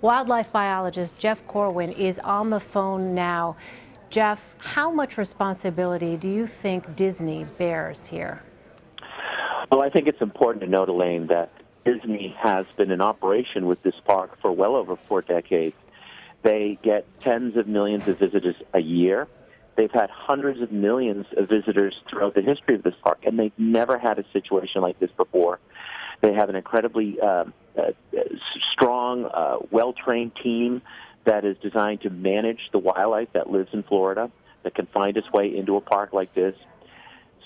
Wildlife biologist Jeff Corwin is on the phone now. Jeff, how much responsibility do you think Disney bears here? Well, I think it's important to note, Elaine, that Disney has been in operation with this park for well over 4 decades. They get tens of millions of visitors a year. They've had hundreds of millions of visitors throughout the history of this park, and they've never had a situation like this before. They have an incredibly strong, well-trained team that is designed to manage the wildlife that lives in Florida, that can find its way into a park like this.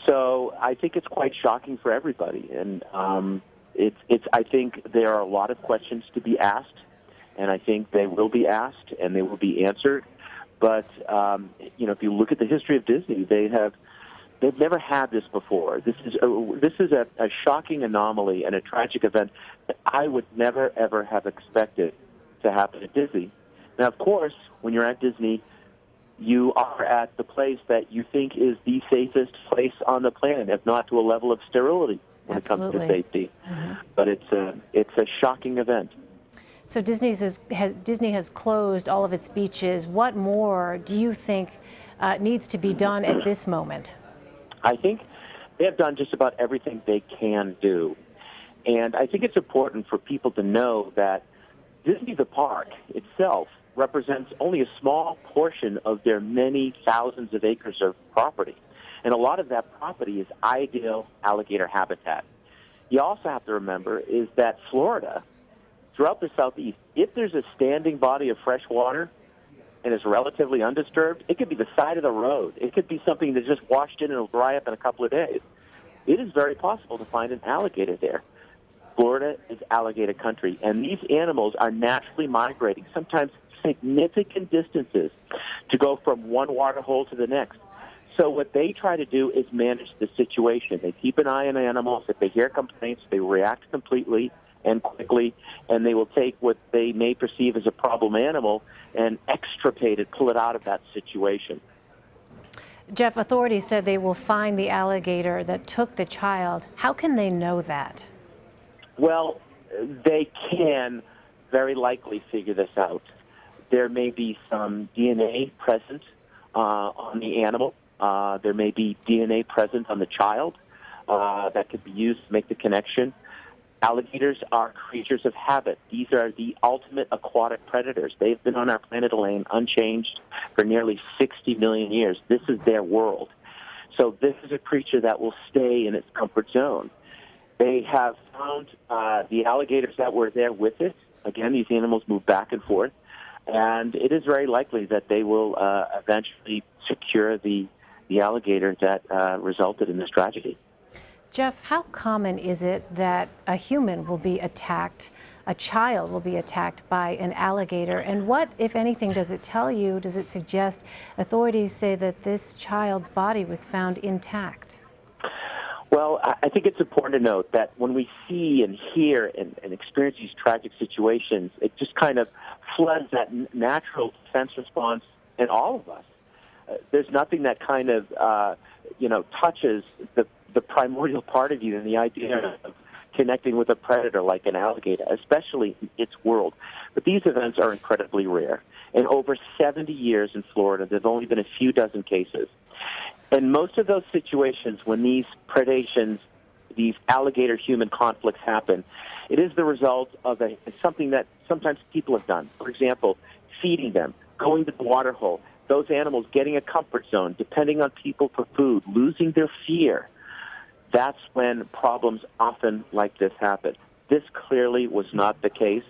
So I think it's quite shocking for everybody, and I think there are a lot of questions to be asked, and I think they will be asked and they will be answered. But if you look at the history of Disney, they've never had this before. This is a shocking anomaly and a tragic event that I would never, ever have expected to happen at Disney. Now, of course, when you're at Disney, you are at the place that you think is the safest place on the planet, if not to a level of sterility when Absolutely. it comes to safety. Mm-hmm. But it's a shocking event. So Disney has closed all of its beaches. What more do you think needs to be done at this moment? I think they have done just about everything they can do. And I think it's important for people to know that Disney, the park itself, represents only a small portion of their many thousands of acres of property. And a lot of that property is ideal alligator habitat. You also have to remember is that Florida, throughout the Southeast, if there's a standing body of fresh water and is relatively undisturbed, it could be the side of the road. It could be something that's just washed in and it'll dry up in a couple of days. It is very possible to find an alligator there. Florida is alligator country, and these animals are naturally migrating, sometimes significant distances, to go from one water hole to the next. So what they try to do is manage the situation. They keep an eye on animals. If they hear complaints, they react completely and quickly, and they will take what they may perceive as a problem animal and extirpate it, pull it out of that situation. Jeff, authorities said they will find the alligator that took the child. How can they know that? Well, they can very likely figure this out. There may be some DNA present on the animal. There may be DNA present on the child that could be used to make the connection. Alligators are creatures of habit. These are the ultimate aquatic predators. They've been on our planet, Elaine, unchanged for nearly 60 million years. This is their world. So this is a creature that will stay in its comfort zone. They have found the alligators that were there with it. Again, these animals move back and forth. And it is very likely that they will eventually secure the alligator that resulted in this tragedy. Jeff, how common is it that a human will be attacked, a child will be attacked by an alligator? And what, if anything, does it tell you? Does it suggest authorities say that this child's body was found intact? Well, I think it's important to note that when we see and hear and experience these tragic situations, it just kind of floods that natural defense response in all of us. There's nothing that kind of, touches the primordial part of you and the idea of connecting with a predator like an alligator, especially in its world. But these events are incredibly rare. In over 70 years in Florida, there have only been a few dozen cases. And most of those situations, when these predations, these alligator-human conflicts happen, it is the result of something that sometimes people have done. For example, feeding them, going to the water hole, those animals getting a comfort zone, depending on people for food, losing their fear. That's when problems often like this happen. This clearly was not the case.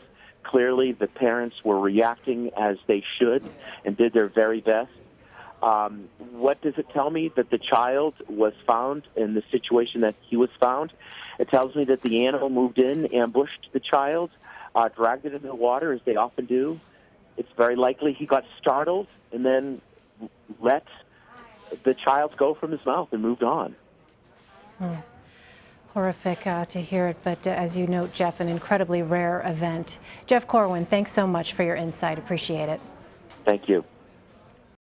Clearly, the parents were reacting as they should and did their very best. What does it tell me? That the child was found in the situation that he was found. It tells me that the animal moved in, ambushed the child, dragged it into the water, as they often do. It's very likely he got startled and then let the child go from his mouth and moved on. Horrific to hear it, but as you note, Jeff, an incredibly rare event. Jeff Corwin, thanks so much for your insight. Appreciate it. Thank you.